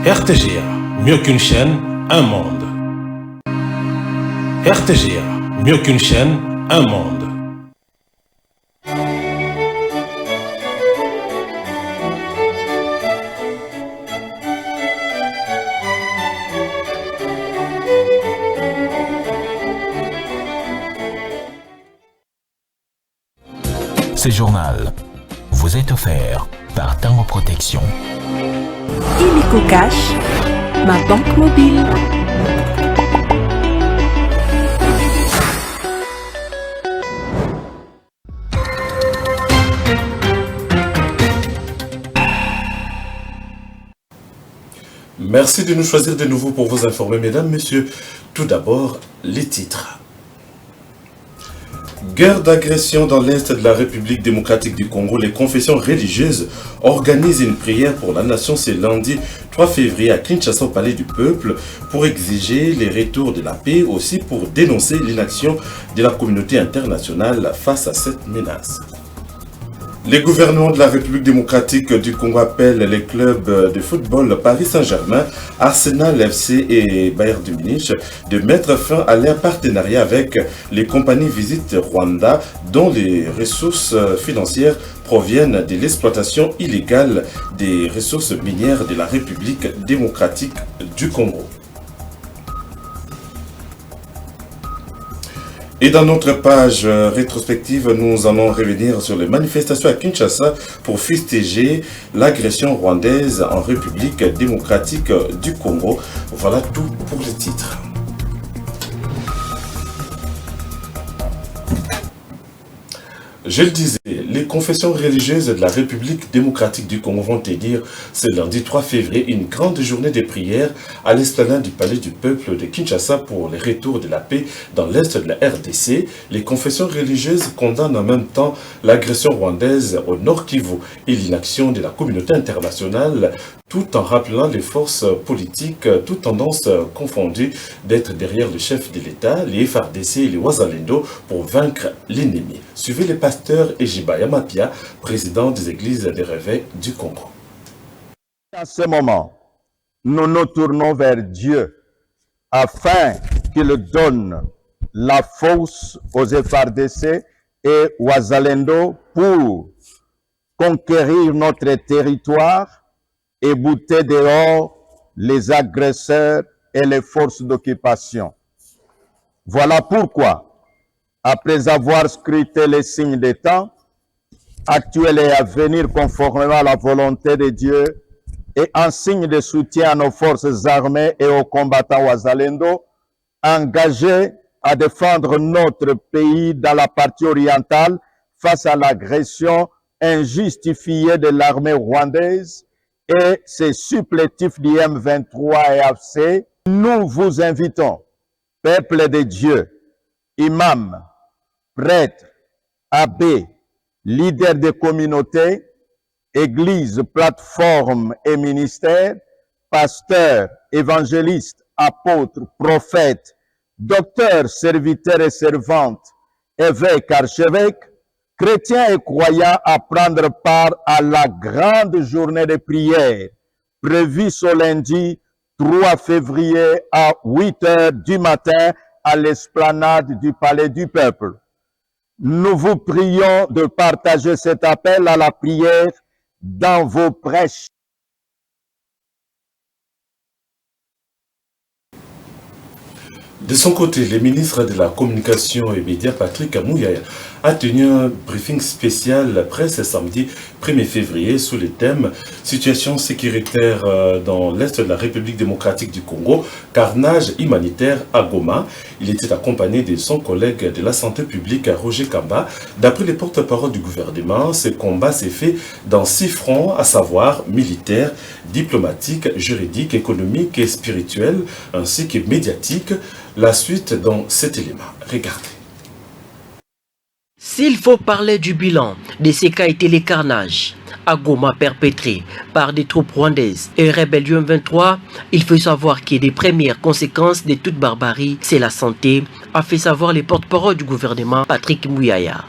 RTGA, mieux qu'une chaîne, un monde. RTGA, mieux qu'une chaîne, un monde. Ce journal vous est offert par Tango Protection. Illico Cash, ma banque mobile. Merci de nous choisir de nouveau pour vous informer, mesdames, messieurs. Tout d'abord, les titres. Guerre d'agression dans l'Est de la République démocratique du Congo. Les confessions religieuses organisent une prière pour la nation ce lundi 3 février à Kinshasa au Palais du Peuple pour exiger les retours de la paix, aussi pour dénoncer l'inaction de la communauté internationale face à cette menace. Les gouvernements de la République démocratique du Congo appellent les clubs de football Paris Saint-Germain, Arsenal FC et Bayern de Munich de mettre fin à leur partenariat avec les compagnies Visit Rwanda dont les ressources financières proviennent de l'exploitation illégale des ressources minières de la République démocratique du Congo. Et dans notre page rétrospective, nous allons revenir sur les manifestations à Kinshasa pour fêter l'agression rwandaise en République démocratique du Congo. Voilà tout pour les titres. Je le disais, les confessions religieuses de la République démocratique du Congo vont tenir ce lundi 3 février une grande journée de prière à l'esplanade du Palais du Peuple de Kinshasa pour le retour de la paix dans l'Est de la RDC. Les confessions religieuses condamnent en même temps l'agression rwandaise au Nord Kivu et l'inaction de la communauté internationale, tout en rappelant les forces politiques, toutes tendances confondues, d'être derrière le chef de l'État, les FARDC et les Wazalendo pour vaincre l'ennemi. Suivez les pasteurs Ejiba Yamapia, président des églises des réveils du Congo. En ce moment, nous nous tournons vers Dieu afin qu'il donne la force aux FARDC et Wazalendo pour conquérir notre territoire et bouter dehors les agresseurs et les forces d'occupation. Voilà pourquoi, après avoir scruté les signes des temps, actuels et à venir conformément à la volonté de Dieu, et en signe de soutien à nos forces armées et aux combattants Wazalendo, engagés à défendre notre pays dans la partie orientale face à l'agression injustifiée de l'armée rwandaise et ses supplétifs du M23 et AFC, nous vous invitons, peuple de Dieu, imams, prêtres, abbés, leaders de communautés, églises, plateformes et ministères, pasteurs, évangélistes, apôtres, prophètes, docteurs, serviteurs et servantes, évêques, archevêques, chrétiens et croyants à prendre part à la grande journée de prière prévue ce lundi 3 février à 8 heures du matin à l'esplanade du Palais du Peuple. Nous vous prions de partager cet appel à la prière dans vos prêches. De son côté, le ministre de la Communication et Médias, Patrick Mouyaya, a tenu un briefing spécial presse samedi 1er février sous le thème « Situation sécuritaire dans l'Est de la République démocratique du Congo, carnage humanitaire à Goma ». Il était accompagné de son collègue de la santé publique, Roger Kamba. D'après les porte-parole du gouvernement, ce combat s'est fait dans 6 fronts, à savoir militaire, diplomatique, juridique, économique et spirituel, ainsi que médiatique. La suite dans cet élément. Regardez. S'il faut parler du bilan de ces cas et les carnages à Goma perpétrés par des troupes rwandaises et rébellion 23, il faut savoir que des premières conséquences de toute barbarie, c'est la santé, a fait savoir les porte-parole du gouvernement Patrick Mouyaya.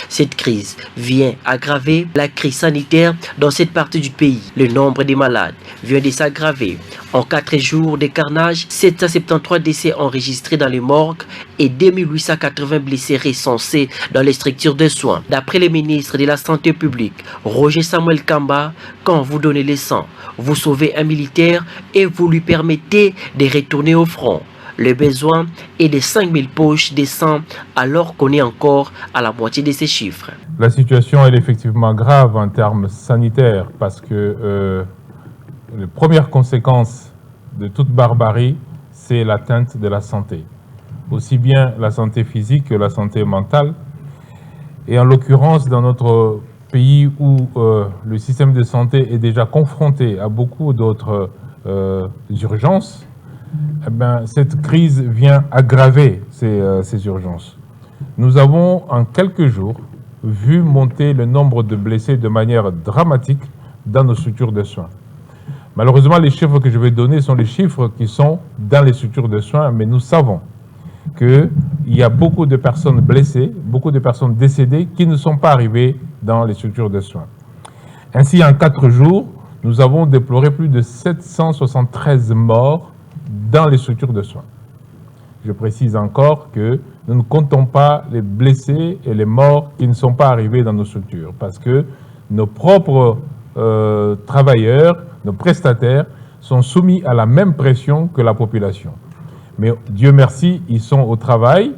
Cette crise vient aggraver la crise sanitaire dans cette partie du pays. Le nombre des malades vient de s'aggraver En 4 jours de carnage, 773 décès enregistrés dans les morgues et 2880 blessés recensés dans les structures de soins. D'après le ministre de la Santé publique, Roger Samuel Kamba, quand vous donnez le sang, vous sauvez un militaire et vous lui permettez de retourner au front. Le besoin est de 5000 poches de sang alors qu'on est encore à la moitié de ces chiffres. La situation est effectivement grave en termes sanitaires parce que les premières conséquences de toute barbarie, c'est l'atteinte de la santé. Aussi bien la santé physique que la santé mentale. Et en l'occurrence, dans notre pays où le système de santé est déjà confronté à beaucoup d'autres urgences, eh bien, cette crise vient aggraver ces urgences. Nous avons en quelques jours vu monter le nombre de blessés de manière dramatique dans nos structures de soins. Malheureusement, les chiffres que je vais donner sont les chiffres qui sont dans les structures de soins, mais nous savons qu'il y a beaucoup de personnes blessées, beaucoup de personnes décédées qui ne sont pas arrivées dans les structures de soins. Ainsi, en 4 jours, nous avons déploré plus de 773 morts dans les structures de soins. Je précise encore que nous ne comptons pas les blessés et les morts qui ne sont pas arrivés dans nos structures, parce que nos propres travailleurs, nos prestataires sont soumis à la même pression que la population. Mais Dieu merci, ils sont au travail,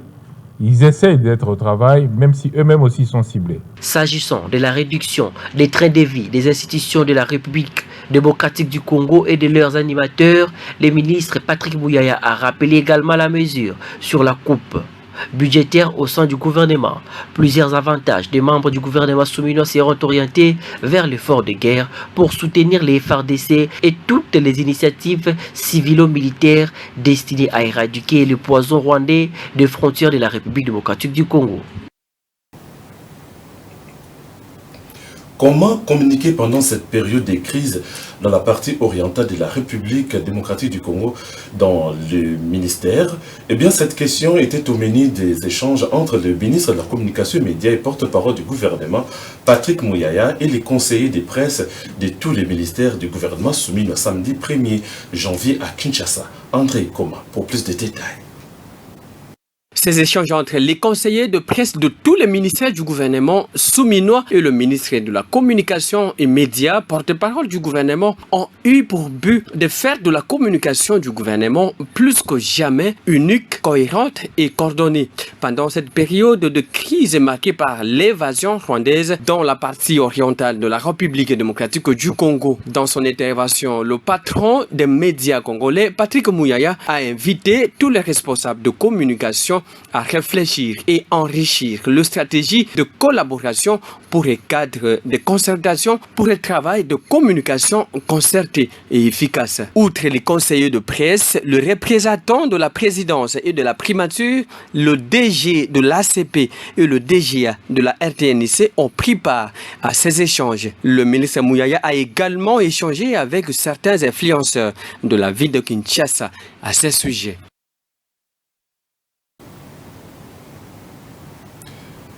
ils essayent d'être au travail, même si eux-mêmes aussi sont ciblés. S'agissant de la réduction des trains de vie des institutions de la République démocratique du Congo et de leurs animateurs, le ministre Patrick Mouyaya a rappelé également la mesure sur la coupe budgétaire au sein du gouvernement. Plusieurs avantages des membres du gouvernement souminois seront orientés vers l'effort de guerre pour soutenir les FARDC et toutes les initiatives civilo-militaires destinées à éradiquer le poison rwandais des frontières de la République démocratique du Congo. Comment communiquer pendant cette période de crise dans la partie orientale de la République démocratique du Congo dans le ministère? Eh bien, cette question était au menu des échanges entre le ministre de la Communication et Médias et porte-parole du gouvernement, Patrick Mouyaya, et les conseillers des presses de tous les ministères du gouvernement soumis le samedi 1er janvier à Kinshasa. André Koma pour plus de détails. Ces échanges entre les conseillers de presse de tous les ministères du gouvernement souminois et le ministre de la Communication et Médias, porte-parole du gouvernement, ont eu pour but de faire de la communication du gouvernement plus que jamais unique, cohérente et coordonnée. Pendant cette période de crise marquée par l'évasion rwandaise dans la partie orientale de la République démocratique du Congo. Dans son intervention, le patron des médias congolais, Patrick Mouyaya, a invité tous les responsables de communication à réfléchir et enrichir la stratégie de collaboration pour le cadre de concertation pour le travail de communication concerté et efficace. Outre les conseillers de presse, le représentant de la présidence et de la primature, le DG de l'ACP et le DGA de la RTNC ont pris part à ces échanges. Le ministre Mouyaya a également échangé avec certains influenceurs de la ville de Kinshasa à ce sujet.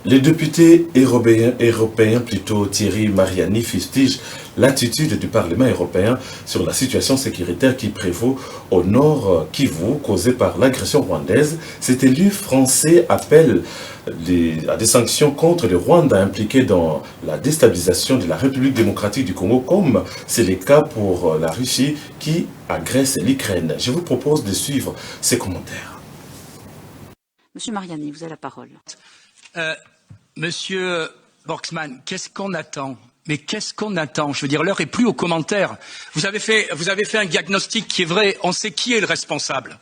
Les députés européens Thierry Mariani fustigent l'attitude du Parlement européen sur la situation sécuritaire qui prévaut au nord Kivu, causée par l'agression rwandaise. Cet élu français appelle à des sanctions contre le Rwanda impliqué dans la déstabilisation de la République démocratique du Congo, comme c'est le cas pour la Russie qui agresse l'Ukraine. Je vous propose de suivre ces commentaires. Monsieur Mariani, vous avez la parole. Monsieur Borksman, qu'est-ce qu'on attend? Mais qu'est-ce qu'on attend? Je veux dire, l'heure est plus aux commentaires. Vous avez fait un diagnostic qui est vrai. On sait qui est le responsable.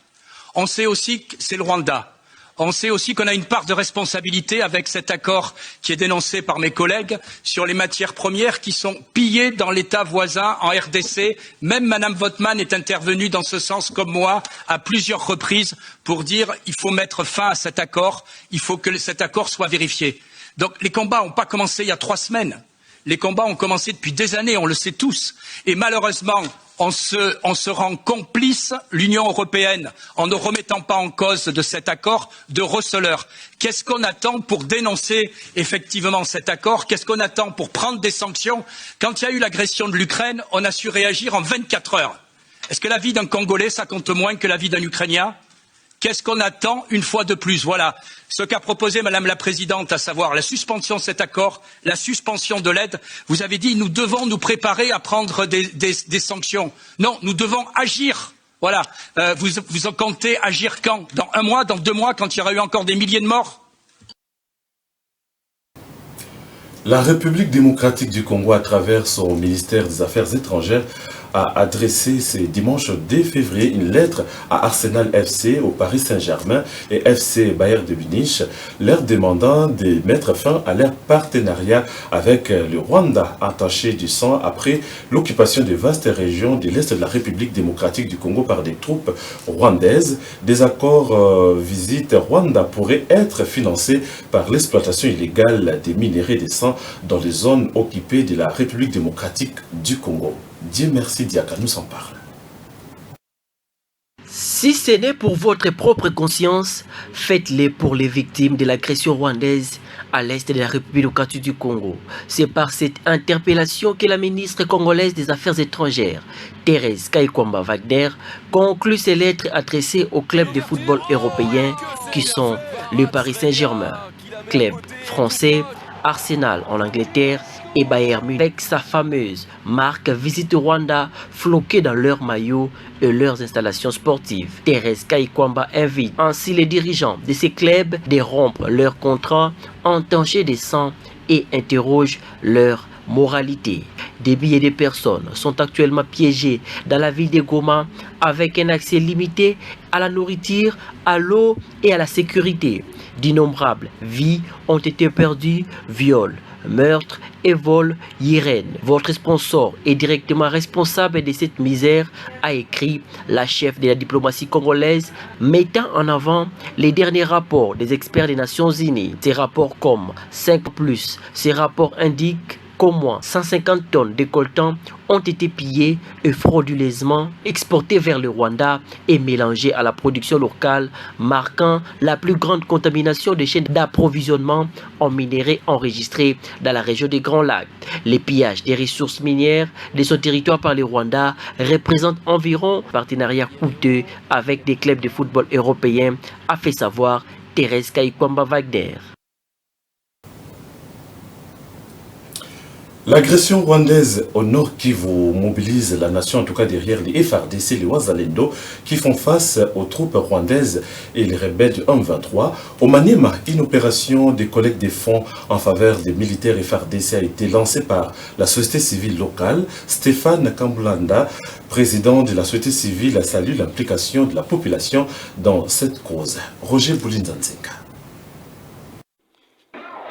On sait aussi que c'est le Rwanda. On sait aussi qu'on a une part de responsabilité avec cet accord qui est dénoncé par mes collègues sur les matières premières qui sont pillées dans l'État voisin en RDC. Même Madame Votman est intervenue dans ce sens comme moi à plusieurs reprises pour dire il faut mettre fin à cet accord, il faut que cet accord soit vérifié. Donc les combats n'ont pas commencé il y a 3 semaines. Les combats ont commencé depuis des années, on le sait tous. Et malheureusement, on se rend complice, l'Union européenne, en ne remettant pas en cause de cet accord, de receleur. Qu'est-ce qu'on attend pour dénoncer effectivement cet accord? Qu'est-ce qu'on attend pour prendre des sanctions? Quand il y a eu l'agression de l'Ukraine, on a su réagir en 24 heures. Est-ce que la vie d'un Congolais, ça compte moins que la vie d'un Ukrainien? Qu'est-ce qu'on attend une fois de plus? Voilà ce qu'a proposé Madame la Présidente, à savoir la suspension de cet accord, la suspension de l'aide. Vous avez dit nous devons nous préparer à prendre des sanctions. Non, nous devons agir. Voilà. Vous en comptez agir quand? Dans 1 mois, dans 2 mois, quand il y aura eu encore des milliers de morts? La République démocratique du Congo, à travers son ministère des Affaires étrangères, a adressé ce dimanche 2 février une lettre à Arsenal FC, au Paris Saint-Germain et FC Bayern de Munich, leur demandant de mettre fin à leur partenariat avec le Rwanda, attaché du sang après l'occupation de vastes régions de l'Est de la République démocratique du Congo par des troupes rwandaises. Des accords visite Rwanda pourraient être financés par l'exploitation illégale des minéraux de sang dans les zones occupées de la République démocratique du Congo. Dieu merci, Diaka nous en parle. Si ce n'est pour votre propre conscience, faites-le pour les victimes de l'agression rwandaise à l'est de la République démocratique du Congo. C'est par cette interpellation que la ministre congolaise des Affaires étrangères, Thérèse Kaikwamba Wagner, conclut ses lettres adressées aux clubs de football européens qui sont le Paris Saint-Germain, club français, Arsenal en Angleterre et Bayern Munich, avec sa fameuse marque Visite Rwanda floquée dans leurs maillots et leurs installations sportives. Thérèse Kaikwamba invite ainsi les dirigeants de ces clubs de rompre leurs contrats entachés de sang et interroge leur moralité. Des milliers de personnes sont actuellement piégées dans la ville de Goma avec un accès limité à la nourriture, à l'eau et à la sécurité. D'innombrables vies ont été perdues, viols, meurtres et vols. Yeren, votre sponsor, est directement responsable de cette misère, a écrit la chef de la diplomatie congolaise, mettant en avant les derniers rapports des experts des Nations Unies. Ces rapports comme 5+, ces rapports indiquent qu'au moins 150 tonnes de coltan ont été pillées et frauduleusement exportées vers le Rwanda et mélangées à la production locale, marquant la plus grande contamination des chaînes d'approvisionnement en minéraux enregistrées dans la région des Grands Lacs. Les pillages des ressources minières de son territoire par le Rwanda représentent environ un partenariat coûteux avec des clubs de football européens, a fait savoir Thérèse Kaikwamba Wagner. L'agression rwandaise au nord Kivu mobilise la nation, en tout cas derrière les FARDC, les Wazalendo, qui font face aux troupes rwandaises et les rebelles du M23. Au Maniema, une opération de collecte des fonds en faveur des militaires FARDC a été lancée par la société civile locale. Stéphane Kambulanda, président de la société civile, a salué l'implication de la population dans cette cause. Roger Boulinzanzenga.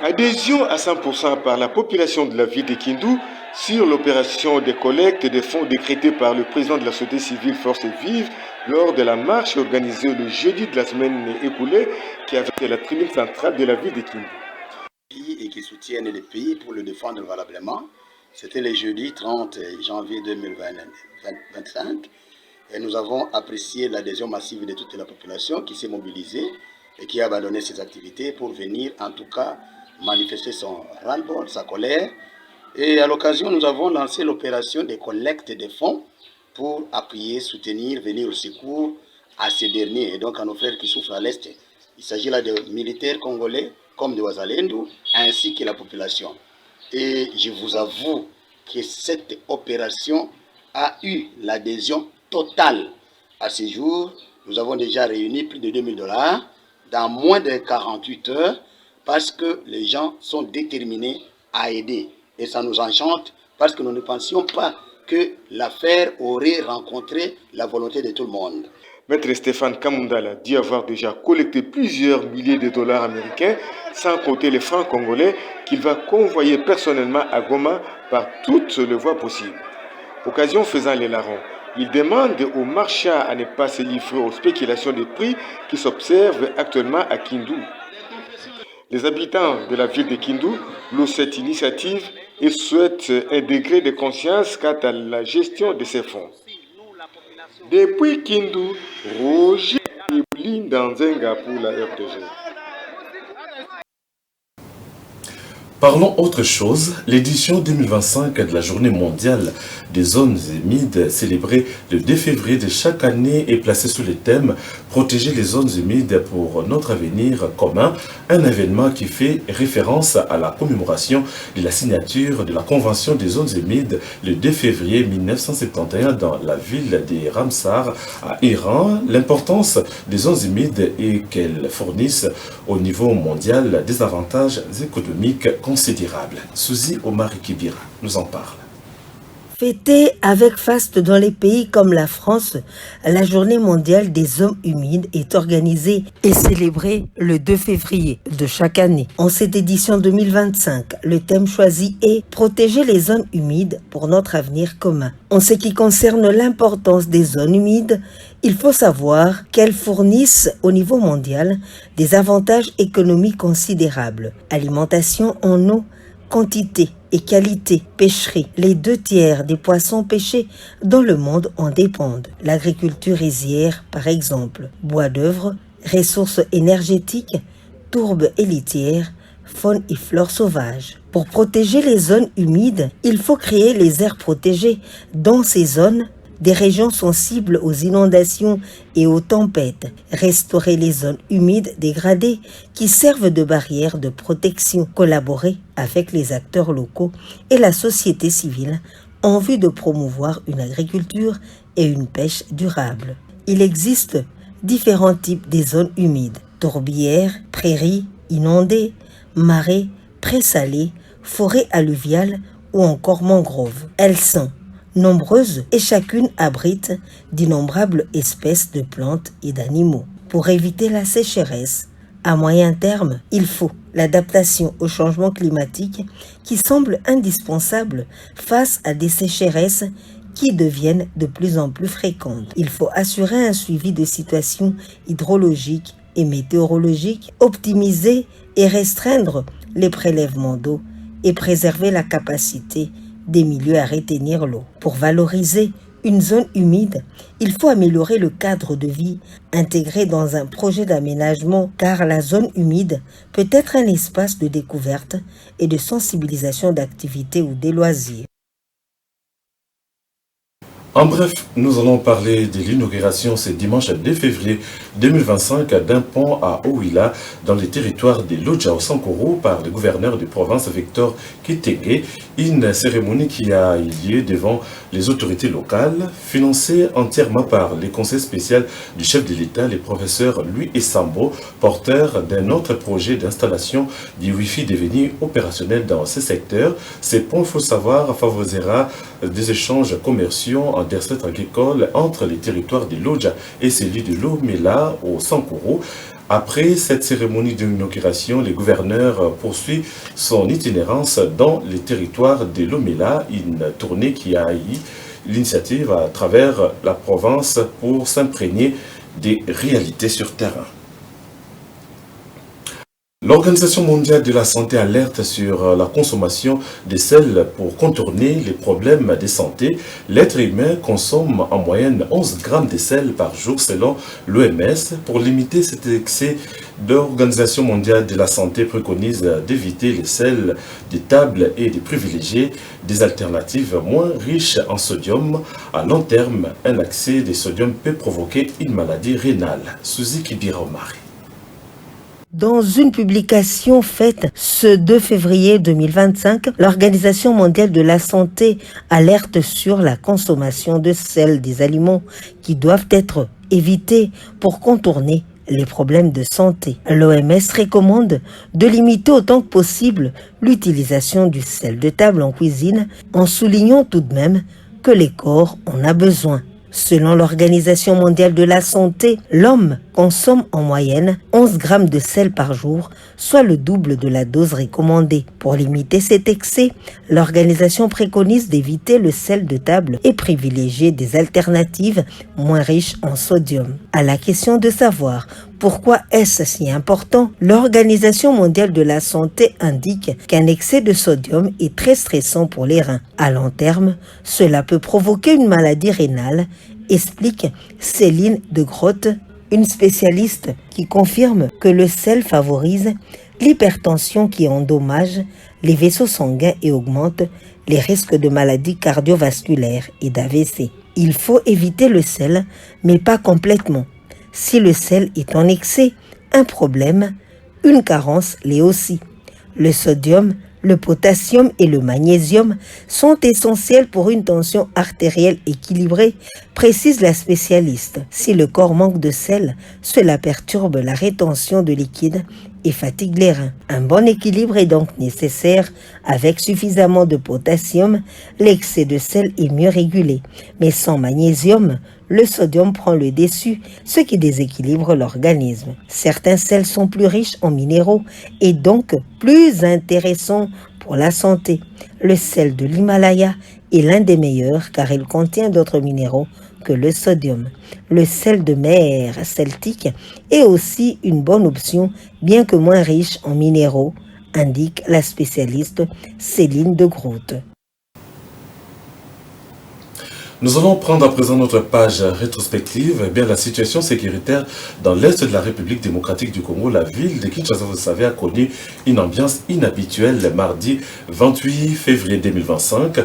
Adhésion à 100% par la population de la ville de Kindu sur l'opération de collecte des fonds décrétée par le président de la société civile Force Vive lors de la marche organisée le jeudi de la semaine écoulée qui avait été la tribune centrale de la ville de Kindu. Et qui soutiennent le pays pour le défendre valablement. C'était le jeudi 30 janvier 2025 et nous avons apprécié l'adhésion massive de toute la population qui s'est mobilisée et qui a abandonné ses activités pour venir en tout cas manifester son ras-le-bol, sa colère. Et à l'occasion, nous avons lancé l'opération de collecte des fonds pour appuyer, soutenir, venir au secours à ces derniers et donc à nos frères qui souffrent à l'Est. Il s'agit là de militaires congolais comme de Wazalendo, ainsi que la population. Et je vous avoue que cette opération a eu l'adhésion totale. À ce jour, nous avons déjà réuni plus de 2000 $ dans moins de 48 heures, parce que les gens sont déterminés à aider. Et ça nous enchante parce que nous ne pensions pas que l'affaire aurait rencontré la volonté de tout le monde. Maître Stéphane Kamundala dit avoir déjà collecté plusieurs milliers de dollars américains, sans compter les francs congolais qu'il va convoyer personnellement à Goma par toutes les voies possibles. Occasion faisant les larrons, il demande aux marchands à ne pas se livrer aux spéculations des prix qui s'observent actuellement à Kindu. Les habitants de la ville de Kindu louent cette initiative et souhaitent un degré de conscience quant à la gestion de ces fonds. Depuis Kindu, Roger Boulinzanzenga pour la RTG. Parlons autre chose. L'édition 2025 de la Journée mondiale des zones humides célébrée le 2 février de chaque année est placée sous le thème « Protéger les zones humides pour notre avenir commun », un événement qui fait référence à la commémoration de la signature de la Convention des zones humides le 2 février 1971 dans la ville de Ramsar à Iran. L'importance des zones humides est qu'elles fournissent au niveau mondial des avantages économiques considérables. Suzy Omar Kibira nous en parle. Fêtée avec faste dans les pays comme la France, la Journée mondiale des zones humides est organisée et célébrée le 2 février de chaque année. En cette édition 2025, le thème choisi est « Protéger les zones humides pour notre avenir commun ». En ce qui concerne l'importance des zones humides, il faut savoir qu'elles fournissent au niveau mondial des avantages économiques considérables. Alimentation en eau, quantité et qualité, pêcherie. Les 2 tiers des poissons pêchés dans le monde en dépendent. L'agriculture rizière, par exemple, bois d'œuvre, ressources énergétiques, tourbes et litières, faune et flore sauvages. Pour protéger les zones humides, il faut créer les aires protégées. Dans ces zones, des régions sensibles aux inondations et aux tempêtes, restaurer les zones humides dégradées qui servent de barrières de protection, collaborer avec les acteurs locaux et la société civile en vue de promouvoir une agriculture et une pêche durable. Il existe différents types de zones humides: tourbières, prairies inondées, marais, présalés, forêts alluviales ou encore mangroves. Elles sont nombreuses et chacune abrite d'innombrables espèces de plantes et d'animaux. Pour éviter la sécheresse, à moyen terme, il faut l'adaptation au changement climatique qui semble indispensable face à des sécheresses qui deviennent de plus en plus fréquentes. Il faut assurer un suivi de situations hydrologiques et météorologiques, optimiser et restreindre les prélèvements d'eau et préserver la capacité des milieux à retenir l'eau. Pour valoriser une zone humide, il faut améliorer le cadre de vie intégré dans un projet d'aménagement, car la zone humide peut être un espace de découverte et de sensibilisation d'activités ou des loisirs. En bref, nous allons parler de l'inauguration ce dimanche 2 février 2025 d'un pont à Ouila dans le territoire de Lodja-Sankoro par le gouverneur de province Victor Kitenge. Une cérémonie qui a eu lieu devant les autorités locales, financée entièrement par le conseil spécial du chef de l'État, le professeur Louis Essambo, porteur d'un autre projet d'installation du Wi-Fi devenu opérationnel dans ce secteur. Ce pont, il faut savoir, favorisera des échanges commerciaux des recettes agricoles entre les territoires de Lodja et celui de Lomela au Sankoro. Après cette cérémonie d'inauguration, le gouverneur poursuit son itinérance dans les territoires de Lomela, une tournée qui a eu l'initiative à travers la province pour s'imprégner des réalités sur terrain. L'Organisation mondiale de la santé alerte sur la consommation de sel pour contourner les problèmes de santé. L'être humain consomme en moyenne 11 grammes de sel par jour selon l'OMS. Pour limiter cet excès, l'Organisation mondiale de la santé préconise d'éviter le sel de table et de privilégier des alternatives moins riches en sodium. À long terme, un excès de sodium peut provoquer une maladie rénale. Suzy Kibira-Omari. Dans une publication faite ce 2 février 2025, l'Organisation mondiale de la santé alerte sur la consommation de sel des aliments qui doivent être évités pour contourner les problèmes de santé. L'OMS recommande de limiter autant que possible l'utilisation du sel de table en cuisine, en soulignant tout de même que les corps en ont besoin. Selon l'Organisation mondiale de la santé, l'homme consomme en moyenne 11 grammes de sel par jour, soit le double de la dose recommandée. Pour limiter cet excès, l'organisation préconise d'éviter le sel de table et privilégier des alternatives moins riches en sodium. À la question de savoir pourquoi est-ce si important, l'Organisation mondiale de la santé indique qu'un excès de sodium est très stressant pour les reins. À long terme, cela peut provoquer une maladie rénale, explique Céline de Grotte, une spécialiste qui confirme que le sel favorise l'hypertension qui endommage les vaisseaux sanguins et augmente les risques de maladies cardiovasculaires et d'AVC. Il faut éviter le sel, mais pas complètement. Si le sel est en excès, un problème, une carence l'est aussi. Le sodium, le potassium et le magnésium sont essentiels pour une tension artérielle équilibrée, précise la spécialiste. Si le corps manque de sel, cela perturbe la rétention de liquide et fatigue les reins. Un bon équilibre est donc nécessaire. Avec suffisamment de potassium, l'excès de sel est mieux régulé. Mais sans magnésium, le sodium prend le dessus, ce qui déséquilibre l'organisme. Certains sels sont plus riches en minéraux et donc plus intéressants pour la santé. Le sel de l'Himalaya est l'un des meilleurs car il contient d'autres minéraux que le sodium. Le sel de mer celtique est aussi une bonne option, bien que moins riche en minéraux, indique la spécialiste Céline de Groot. Nous allons prendre à présent notre page rétrospective. Eh bien, la situation sécuritaire dans l'Est de la République démocratique du Congo, la ville de Kinshasa, vous le savez, a connu une ambiance inhabituelle le mardi 28 février 2025.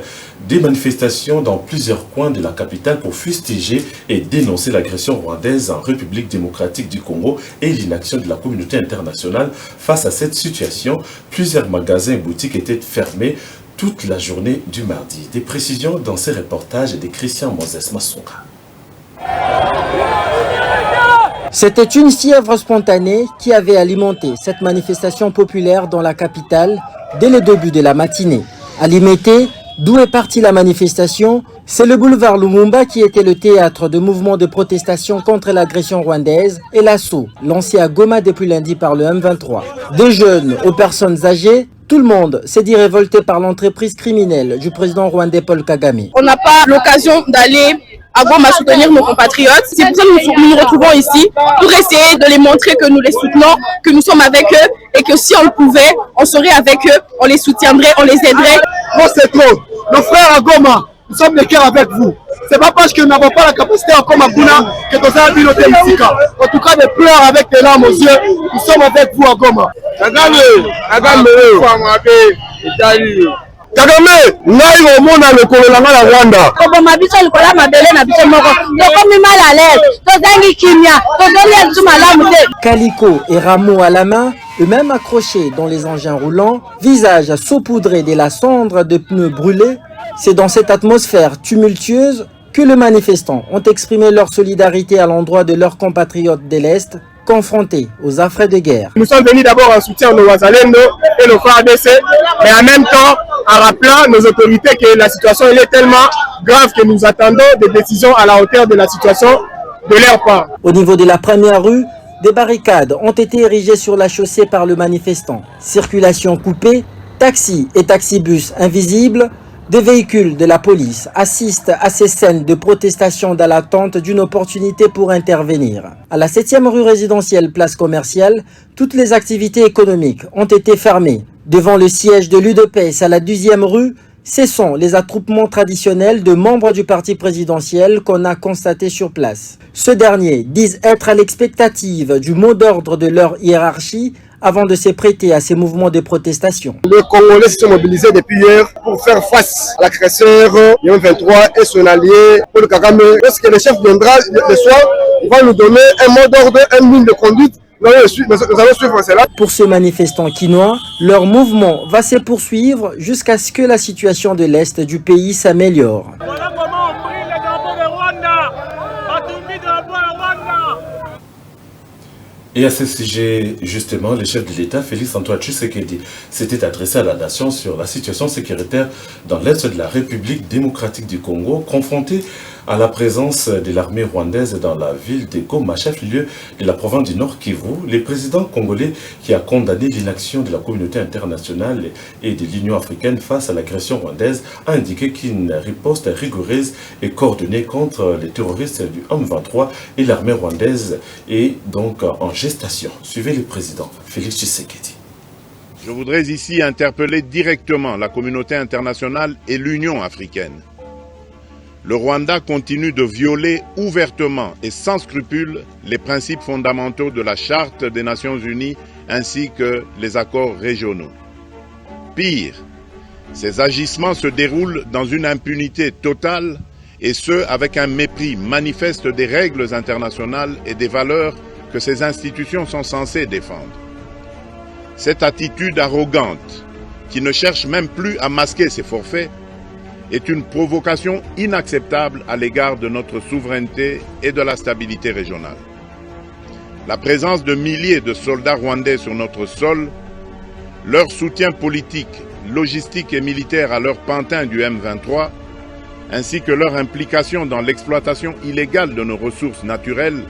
Des manifestations dans plusieurs coins de la capitale pour fustiger et dénoncer l'agression rwandaise en République démocratique du Congo et l'inaction de la communauté internationale. Face à cette situation, plusieurs magasins et boutiques étaient fermés toute la journée du mardi. Des précisions dans ces reportages de Christian Moses Massonga. C'était une fièvre spontanée qui avait alimenté cette manifestation populaire dans la capitale dès le début de la matinée. À Limete, d'où est partie la manifestation, c'est le boulevard Lumumba qui était le théâtre de mouvements de protestation contre l'agression rwandaise et l'assaut lancé à Goma depuis lundi par le M23. Des jeunes aux personnes âgées, tout le monde s'est dit révolté par l'entreprise criminelle du président rwandais Paul Kagame. On n'a pas l'occasion d'aller à Goma soutenir nos compatriotes. C'est pour ça que nous nous retrouvons ici pour essayer de les montrer que nous les soutenons, que nous sommes avec eux et que si on le pouvait, on serait avec eux, on les soutiendrait, on les aiderait. Oh, c'est trop. Nos frères à Goma, nous sommes de cœur avec vous. C'est pas parce que nous n'avons pas la capacité à comme à Buna que nous avons vu notre ici. En tout cas, des pleurs avec des larmes aux yeux, nous sommes avec vous à Goma. Kagame, ngai omona lokolo langa la Rwanda. Koboma biso likola mabele na biso moko. Tokomi mal à l'aise. Tozangi kimia. Tozoli biso malamu te. Calico et rameaux à la main, eux-mêmes accrochés dans les engins roulants, visages saupoudrés de la cendre de pneus brûlés. C'est dans cette atmosphère tumultueuse que les manifestants ont exprimé leur solidarité à l'endroit de leurs compatriotes de l'Est, confrontés aux affres de guerre. Nous sommes venus d'abord en soutien de Wazalendo et nos frères ADC, mais en même temps en rappelant nos autorités que la situation elle est tellement grave que nous attendons des décisions à la hauteur de la situation de leur part. Au niveau de la première rue, des barricades ont été érigées sur la chaussée par le manifestant. Circulation coupée, taxis et taxibus invisibles. Des véhicules de la police assistent à ces scènes de protestation dans l'attente d'une opportunité pour intervenir. À la 7e rue résidentielle place commerciale, toutes les activités économiques ont été fermées. Devant le siège de l'UDPS à la 12e rue, ce sont les attroupements traditionnels de membres du parti présidentiel qu'on a constatés sur place. Ceux derniers disent être à l'expectative du mot d'ordre de leur hiérarchie avant de se prêter à ces mouvements de protestation. Les Congolais se sont mobilisés depuis hier pour faire face à l'agresseur M23 et son allié Paul Kagame. Lorsque le chef viendra le soir, il va nous donner un mot d'ordre, une ligne de conduite. Nous allons suivre cela. Pour ces manifestants quinois, leur mouvement va se poursuivre jusqu'à ce que la situation de l'Est du pays s'améliore. Voilà comment on brille les drapeaux de Rwanda. Batumbi drapeau à Rwanda. Et à ce sujet, justement, le chef de l'État, Félix Antoine Tshisekedi, s'était adressé à la nation sur la situation sécuritaire dans l'Est de la République démocratique du Congo, confronté à la présence de l'armée rwandaise dans la ville de Goma, chef-lieu de la province du Nord Kivu. Le président congolais qui a condamné l'inaction de la communauté internationale et de l'Union africaine face à l'agression rwandaise a indiqué qu'une riposte rigoureuse et coordonnée contre les terroristes du M23 et l'armée rwandaise est donc en gestation. Suivez le président Félix Tshisekedi. Je voudrais ici interpeller directement la communauté internationale et l'Union africaine. Le Rwanda continue de violer ouvertement et sans scrupule les principes fondamentaux de la Charte des Nations Unies ainsi que les accords régionaux. Pire, Ces agissements se déroulent dans une impunité totale et ce, avec un mépris manifeste des règles internationales et des valeurs que ces institutions sont censées défendre. Cette attitude arrogante, qui ne cherche même plus à masquer ses forfaits, est une provocation inacceptable à l'égard de notre souveraineté et de la stabilité régionale. La présence de milliers de soldats rwandais sur notre sol, leur soutien politique, logistique et militaire à leur pantin du M23, ainsi que leur implication dans l'exploitation illégale de nos ressources naturelles,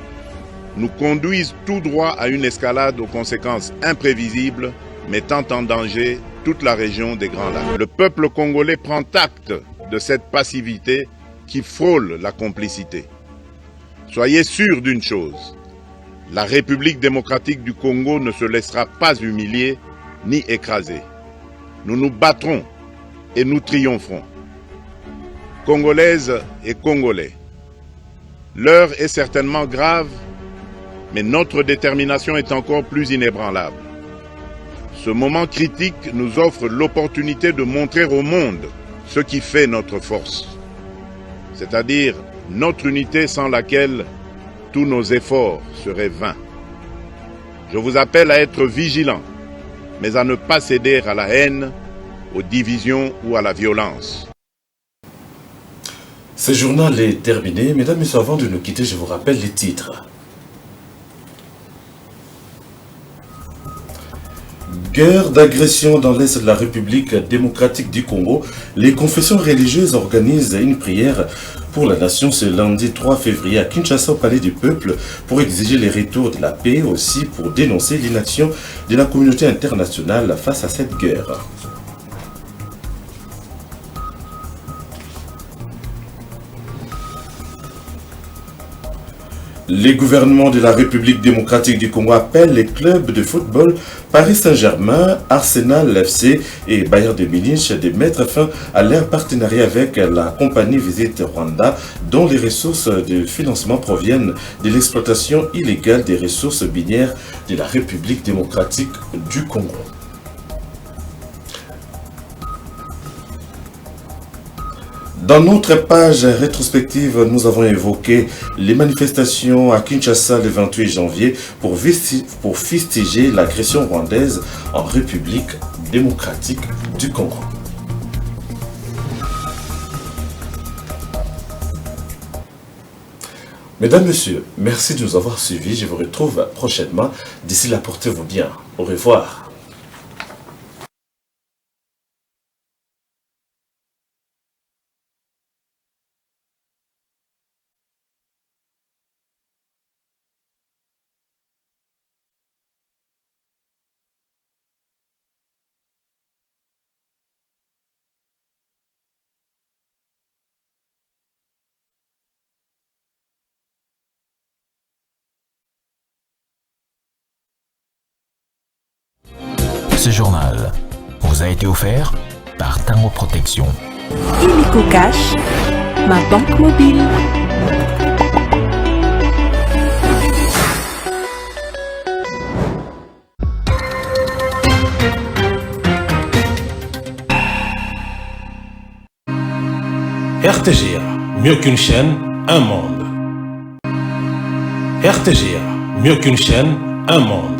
nous conduisent tout droit à une escalade aux conséquences imprévisibles, mettant en danger toute la région des Grands Lacs. Le peuple congolais prend acte de cette passivité qui frôle la complicité. Soyez sûrs d'une chose, la République démocratique du Congo ne se laissera pas humilier ni écraser. Nous nous battrons et nous triompherons. Congolaises et Congolais, l'heure est certainement grave, mais notre détermination est encore plus inébranlable. Ce moment critique nous offre l'opportunité de montrer au monde ce qui fait notre force, c'est-à-dire notre unité sans laquelle tous nos efforts seraient vains. Je vous appelle à être vigilants, mais à ne pas céder à la haine, aux divisions ou à la violence. Ce journal est terminé. Mesdames et messieurs, avant de nous quitter, je vous rappelle les titres. Guerre d'agression dans l'Est de la République démocratique du Congo. Les confessions religieuses organisent une prière pour la nation ce lundi 3 février à Kinshasa au Palais du Peuple pour exiger les retours de la paix, aussi pour dénoncer l'inaction de la communauté internationale face à cette guerre. Les gouvernements de la République démocratique du Congo appellent les clubs de football Paris Saint-Germain, Arsenal FC et Bayern de Munich de mettre fin à leur partenariat avec la compagnie Visite Rwanda, dont les ressources de financement proviennent de l'exploitation illégale des ressources minières de la République démocratique du Congo. Dans notre page rétrospective, nous avons évoqué les manifestations à Kinshasa le 28 janvier pour fustiger l'agression rwandaise en République démocratique du Congo. Mesdames, Messieurs, merci de nous avoir suivis. Je vous retrouve prochainement. D'ici là, portez-vous bien. Au revoir. Ce journal vous a été offert par Tango Protection. Illico Cash, ma banque mobile. RTGA, mieux qu'une chaîne, un monde. RTGA, mieux qu'une chaîne, un monde.